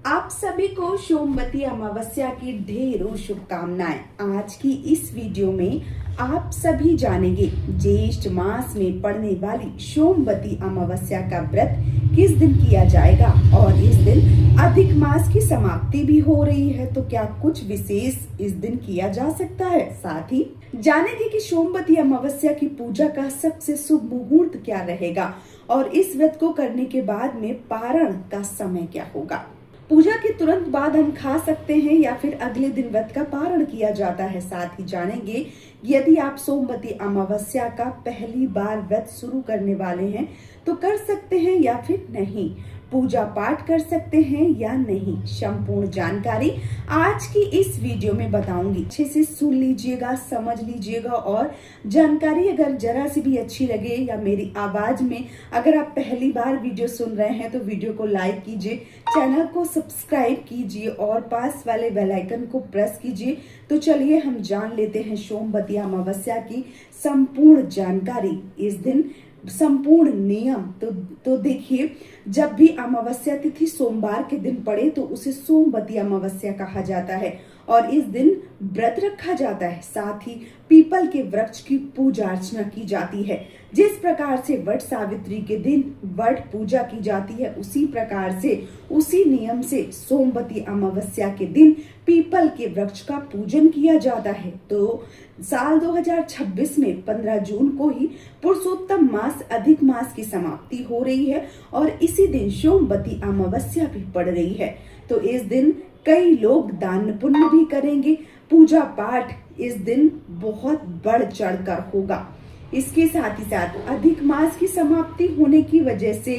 आप सभी को सोमवती अमावस्या की ढेरों शुभकामनाएं। आज की इस वीडियो में आप सभी जानेंगे ज्येष्ठ मास में पड़ने वाली सोमवती अमावस्या का व्रत किस दिन किया जाएगा और इस दिन अधिक मास की समाप्ति भी हो रही है, तो क्या कुछ विशेष इस दिन किया जा सकता है। साथ ही जानेंगे कि सोमवती अमावस्या की पूजा का सबसे शुभ मुहूर्त क्या रहेगा और इस व्रत को करने के बाद में पारण का समय क्या होगा। पूजा के तुरंत बाद हम खा सकते हैं या फिर अगले दिन व्रत का पारण किया जाता है। साथ ही जानेंगे यदि आप सोमवती अमावस्या का पहली बार व्रत शुरू करने वाले हैं तो कर सकते हैं या फिर नहीं, पूजा पाठ कर सकते हैं या नहीं। संपूर्ण जानकारी आज की इस वीडियो में बताऊंगी। अच्छे से सुन लीजिएगा, समझ लीजिएगा और जानकारी अगर जरा सी भी अच्छी लगे या मेरी आवाज में अगर आप पहली बार वीडियो सुन रहे हैं तो वीडियो को लाइक कीजिए, चैनल को सब्सक्राइब कीजिए और पास वाले बेल आइकन को प्रेस कीजिए। तो चलिए हम जान लेते हैं सोमवती अमावस्या की संपूर्ण जानकारी, इस दिन संपूर्ण नियम। तो देखिए, जब भी अमावस्या तिथि सोमवार के दिन पड़े तो उसे सोमवती अमावस्या कहा जाता है और इस दिन व्रत रखा जाता है। साथ ही पीपल के वृक्ष की पूजा अर्चना की जाती है। जिस प्रकार से वट सावित्री के दिन वट पूजा की जाती है उसी प्रकार से उसी नियम से सोमवती अमावस्या के दिन पीपल के वृक्ष का पूजन किया जाता है। तो साल 2026 में 15 जून को ही पुरुषोत्तम मास अधिक मास की समाप्ति हो रही है और इसी दिन सोमवती अमावस्या भी पड़ रही है। तो इस दिन कई लोग दान पुण्य भी करेंगे। पूजा पाठ इस दिन बहुत बढ़ चढ़कर होगा। इसके साथ ही साथ अधिक मास की समाप्ति होने की वजह से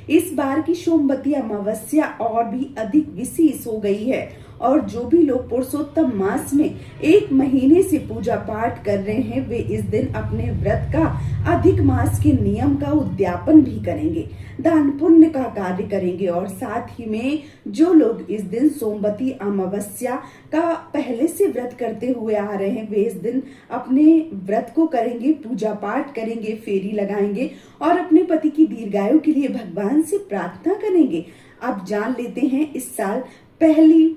इस बार की सोमवती अमावस्या और भी अधिक विशेष हो गई है और जो भी लोग पुरुषोत्तम मास में 1 महीने से पूजा पाठ कर रहे हैं वे इस दिन अपने व्रत का अधिक मास के नियम का उद्यापन भी करेंगे, दान पुण्य का कार्य करेंगे और साथ ही में जो लोग इस दिन सोमवती अमावस्या का पहले से व्रत करते हुए आ रहे हैं वे इस दिन अपने व्रत को करेंगे, पूजा पाठ करेंगे, फेरी लगाएंगे और अपने पति की दीर्घायु के लिए भगवान से प्रार्थना करेंगे। अब जान लेते हैं इस साल पहली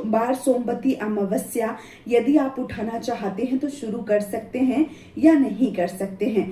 बार सोमवती अमावस्या यदि आप उठाना चाहते हैं तो शुरू कर सकते हैं या नहीं कर सकते हैं।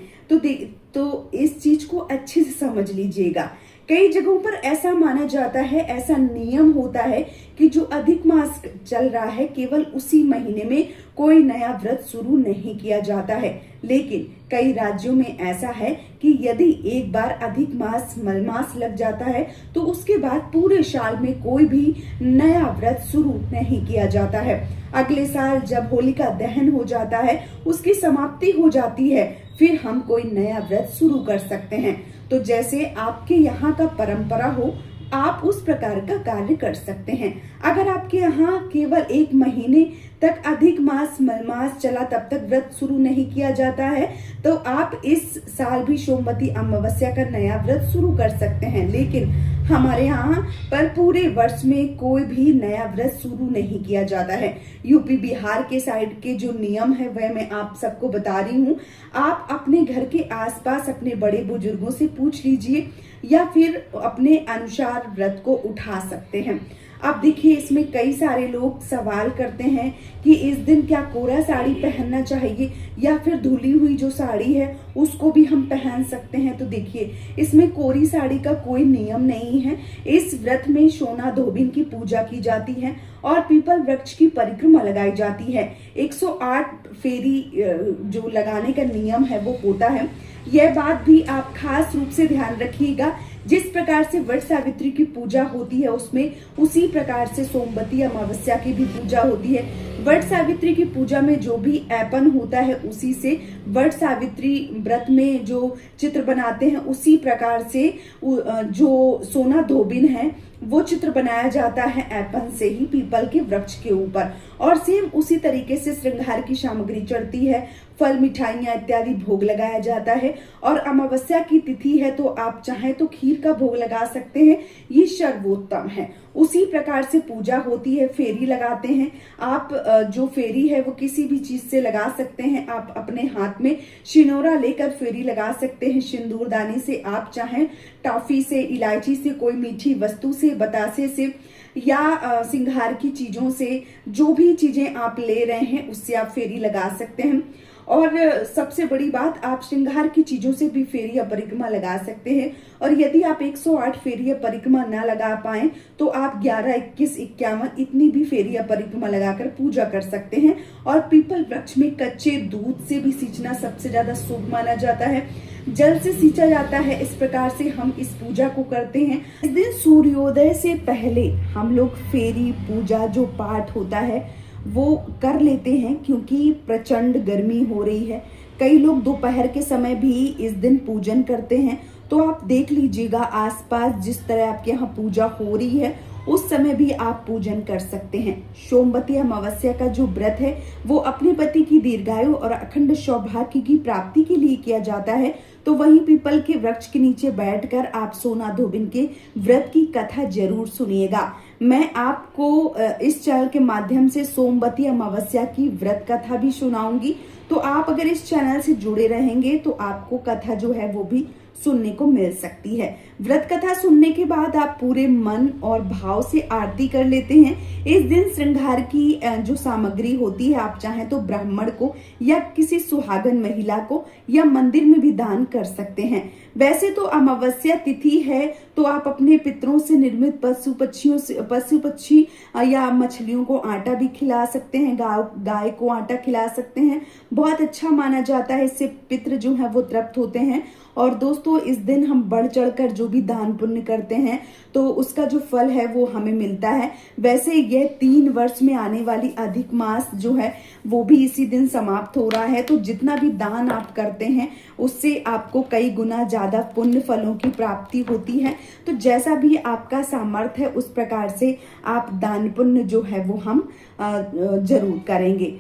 तो इस चीज को अच्छे से समझ लीजिएगा। कई जगहों पर ऐसा माना जाता है, ऐसा नियम होता है कि जो अधिक मास चल रहा है केवल उसी महीने में कोई नया व्रत शुरू नहीं किया जाता है। लेकिन कई राज्यों में ऐसा है कि यदि एक बार अधिक मास मलमास लग जाता है तो उसके बाद पूरे साल में कोई भी नया व्रत शुरू नहीं किया जाता है। अगले साल जब होलिका दहन हो जाता है, उसकी समाप्ति हो जाती है, फिर हम कोई नया व्रत शुरू कर सकते हैं। तो जैसे आपके यहाँ का परंपरा हो आप उस प्रकार का कार्य कर सकते हैं। अगर आपके यहाँ केवल 1 महीने तक अधिक मास मलमास चला तब तक व्रत शुरू नहीं किया जाता है तो आप इस साल भी सोमवती अमावस्या का नया व्रत शुरू कर सकते हैं। लेकिन हमारे यहाँ पर पूरे वर्ष में कोई भी नया व्रत शुरू नहीं किया जाता है। यूपी बिहार के साइड के जो नियम है वह मैं आप सबको बता रही हूँ। आप अपने घर के आसपास अपने बड़े बुजुर्गों से पूछ लीजिए या फिर अपने अनुसार व्रत को उठा सकते हैं। अब देखिए, इसमें कई सारे लोग सवाल करते हैं कि इस दिन क्या कोरा साड़ी पहनना चाहिए या फिर धुली हुई जो साड़ी है उसको भी हम पहन सकते हैं। तो देखिए, इसमें कोरी साड़ी का कोई नियम नहीं है। इस व्रत में सोना धोबिन की पूजा की जाती है और पीपल वृक्ष की परिक्रमा लगाई जाती है। 108 फेरी जो लगाने का नियम है वो होता है। यह बात भी आप खास रूप से ध्यान रखिएगा। जिस प्रकार से वट सावित्री की पूजा होती है उसमें उसी प्रकार से सोमवती अमावस्या की भी पूजा होती है। वट सावित्री की पूजा में जो भी ऐपन होता है उसी से वट सावित्री व्रत में जो चित्र बनाते हैं उसी प्रकार से जो सोना धोबिन है वो चित्र बनाया जाता है ऐपन से ही पीपल के वृक्ष के ऊपर और सेम उसी तरीके से श्रृंगार की सामग्री चढ़ती है, फल मिठाइयां इत्यादि भोग लगाया जाता है। और अमावस्या की तिथि है तो आप चाहें तो खीर का भोग लगा सकते हैं, ये सर्वोत्तम है। उसी प्रकार से पूजा होती है, फेरी लगाते हैं। आप जो फेरी है वो किसी भी चीज से लगा सकते हैं। आप अपने हाथ में शिनोरा लेकर फेरी लगा सकते हैं, सिंदूरदानी से, आप चाहें टॉफी से, इलायची से, कोई मीठी वस्तु से, बतासे से या श्रृंगार की चीजों से, जो भी चीजें आप ले रहे हैं उससे आप फेरी लगा सकते हैं। और सबसे बड़ी बात, आप श्रृंगार की चीजों से भी फेरी या परिक्रमा लगा सकते हैं। और यदि आप 108 फेरी या परिक्रमा ना लगा पाए तो आप 11, 21, 51 इतनी भी फेरी या परिक्रमा लगाकर पूजा कर सकते हैं। और पीपल वृक्ष में कच्चे दूध से भी सींचना सबसे ज्यादा शुभ माना जाता है। जल से सींचा जाता है। इस प्रकार से हम इस पूजा को करते हैं। इस दिन सूर्योदय से पहले हम लोग फेरी पूजा जो पाठ होता है वो कर लेते हैं, क्योंकि प्रचंड गर्मी हो रही है। कई लोग दोपहर के समय भी इस दिन पूजन करते हैं। तो आप देख लीजिएगा आसपास जिस तरह आपके यहाँ पूजा हो रही है उस समय भी आप पूजन कर सकते हैं। सोमवती अमावस्या का जो व्रत है वो अपने पति की दीर्घायु और अखंड सौभाग्य की प्राप्ति के लिए किया जाता है। तो वहीं पीपल के वृक्ष के नीचे बैठकर आप सोना धोबिन के व्रत की कथा जरूर सुनिएगा। मैं आपको इस चैनल के माध्यम से सोमवती अमावस्या की व्रत कथा भी सुनाऊंगी। तो आप अगर इस चैनल से जुड़े रहेंगे तो आपको कथा जो है वो भी सुनने को मिल सकती है। व्रत कथा सुनने के बाद आप पूरे मन और भाव से आरती कर लेते हैं। इस दिन श्रृंगार की जो सामग्री होती है आप चाहें तो ब्राह्मण को या किसी सुहागन महिला को या मंदिर में भी दान कर सकते हैं। वैसे तो अमावस्या तिथि है तो आप अपने पितरों से निर्मित पशु पक्षी या मछलियों को आटा भी खिला सकते हैं, गाय को आटा खिला सकते हैं। बहुत अच्छा माना जाता है, इससे पितृ जो है वो तृप्त होते हैं। और दोस्तों इस दिन हम बढ़ चढ़कर जो भी दान पुण्य करते हैं तो उसका जो फल है वो हमें मिलता है। वैसे यह 3 वर्ष में आने वाली अधिक मास जो है वो भी इसी दिन समाप्त हो रहा है। तो जितना भी दान आप करते हैं उससे आपको कई गुना ज्यादा पुण्य फलों की प्राप्ति होती है। तो जैसा भी आपका सामर्थ्य है उस प्रकार से आप दान पुण्य जो है वो हम जरूर करेंगे।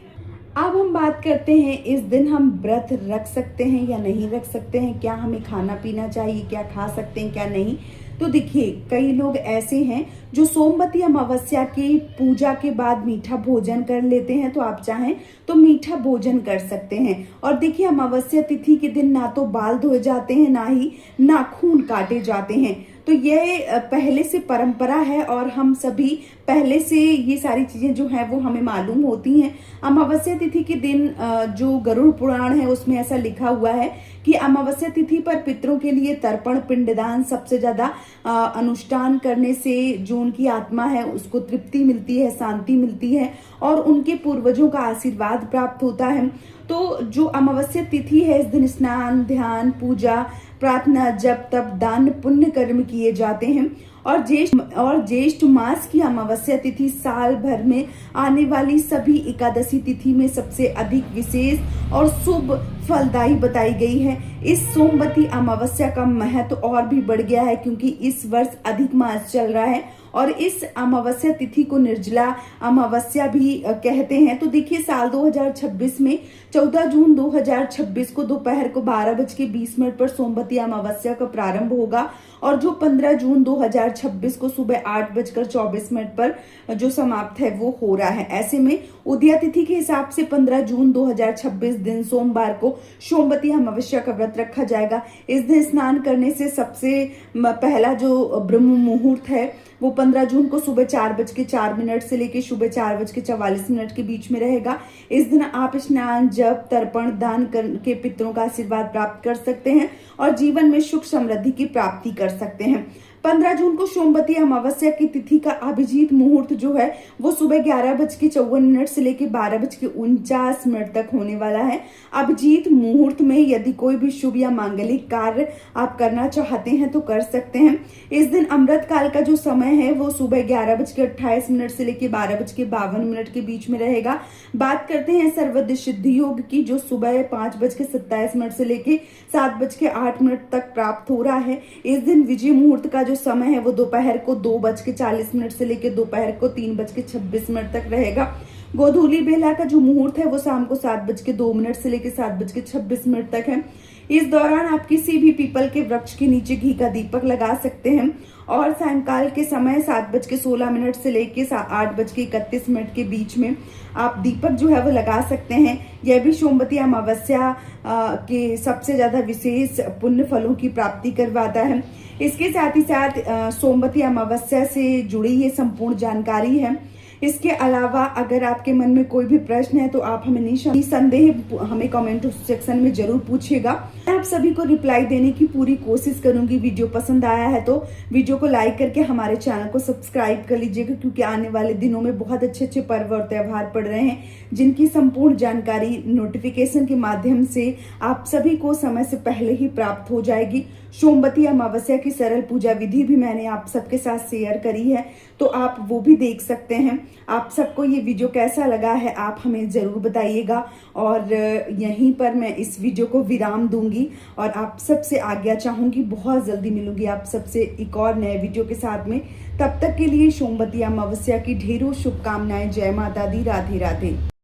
अब हम बात करते हैं इस दिन हम व्रत रख सकते हैं या नहीं रख सकते हैं, क्या हमें खाना पीना चाहिए, क्या खा सकते हैं क्या नहीं। तो देखिए कई लोग ऐसे हैं जो सोमवती अमावस्या की पूजा के बाद मीठा भोजन कर लेते हैं। तो आप चाहें तो मीठा भोजन कर सकते हैं। और देखिए अमावस्या तिथि के दिन ना तो बाल धोए जाते हैं ना ही नाखून काटे जाते हैं। तो यह पहले से परंपरा है और हम सभी पहले से ये सारी चीजें जो है वो हमें मालूम होती हैं। अमावस्या तिथि के दिन जो गरुड़ पुराण है उसमें ऐसा लिखा हुआ है कि अमावस्या तिथि पर पितरों के लिए तर्पण पिंडदान सबसे ज्यादा अनुष्ठान करने से जो उनकी आत्मा है उसको तृप्ति मिलती है, शांति मिलती है और उनके पूर्वजों का आशीर्वाद प्राप्त होता है। तो जो अमावस्या तिथि है इस दिन स्नान, ध्यान, पूजा, प्रार्थना, जप, तप, दान, पुण्य कर्म किए जाते हैं। और ज्येष्ठ मास की अमावस्या तिथि साल भर में आने वाली सभी एकादशी तिथि में सबसे अधिक विशेष और शुभ फलदायी बताई गई है। इस सोमवती अमावस्या का महत्व और भी बढ़ गया है क्योंकि इस वर्ष अधिक मास चल रहा है और इस अमावस्या तिथि को निर्जला अमावस्या भी कहते हैं। तो देखिए साल 2026 में 14 जून 2026 को दोपहर को 12:20 पर सोमवती अमावस्या का प्रारंभ होगा और जो 15 जून 2026 को सुबह 8:24 पर जो समाप्त है वो हो रहा है। ऐसे में उदया तिथि के हिसाब से 15 जून 2026 दिन सोमवार को सोमवती अमावस्या का व्रत रखा जाएगा। इस दिन स्नान करने से सबसे पहला जो ब्रह्म मुहूर्त है वो 15 जून को सुबह 4:04 से लेकर सुबह 4:44 के बीच में रहेगा। इस दिन आप स्नान, जप, तर्पण, दान करके पितरों का आशीर्वाद प्राप्त कर सकते हैं और जीवन में सुख समृद्धि की प्राप्ति कर सकते हैं। 15 जून को सोमवती अमावस्या की तिथि का अभिजीत मुहूर्त जो है वो सुबह 11:54 से लेकर 12:49 तक होने वाला है। अभिजीत मुहूर्त में यदि कोई भी शुभ या मांगलिक कार्य आप करना चाहते हैं तो कर सकते हैं। इस दिन अमृत काल का जो समय है वो सुबह 11:28 से लेकर 12:52 के बीच में रहेगा। बात करते हैं सर्वसिद्धि सिद्धि योग की जो सुबह 5:27 से लेकर 7:08 तक प्राप्त हो रहा है। इस दिन विजय मुहूर्त का समय है वो दोपहर को 2:40 से लेकर दोपहर को 3:26 तक रहेगा। गोधूली बेला का जो मुहूर्त है वो शाम को 7:02 से लेकर 7:26 तक है। इस दौरान आप किसी भी पीपल के वृक्ष के नीचे घी का दीपक लगा सकते हैं और सायंकाल के समय 7:16 से लेके 8:31 के बीच में आप दीपक जो है वो लगा सकते हैं। यह भी सोमवती अमावस्या के सबसे ज्यादा विशेष पुण्य फलों की प्राप्ति करवाता है। इसके साथ ही साथ सोमवती अमावस्या से जुड़ी ये संपूर्ण जानकारी है। इसके अलावा अगर आपके मन में कोई भी प्रश्न है तो आप हमें निसंदेह हमें कमेंट सेक्शन में जरूर पूछिएगा। मैं आप सभी को रिप्लाई देने की पूरी कोशिश करूंगी। वीडियो पसंद आया है तो वीडियो को लाइक करके हमारे चैनल को सब्सक्राइब कर लीजिएगा, क्योंकि आने वाले दिनों में बहुत अच्छे पर्व और त्योहार पड़ रहे हैं जिनकी संपूर्ण जानकारी नोटिफिकेशन के माध्यम से आप सभी को समय से पहले ही प्राप्त हो जाएगी। सोमवती अमावस्या की सरल पूजा विधि भी मैंने आप सबके साथ शेयर करी है, तो आप वो भी देख सकते हैं। आप सबको ये वीडियो कैसा लगा है आप हमें जरूर बताइएगा, और यहीं पर मैं इस वीडियो को विराम दूंगी और आप सबसे आज्ञा चाहूंगी। बहुत जल्दी मिलूंगी आप सबसे एक और नए वीडियो के साथ में। तब तक के लिए सोमवती अमावस्या की ढेरों शुभकामनाएं। जय माता दी। राधे राधे।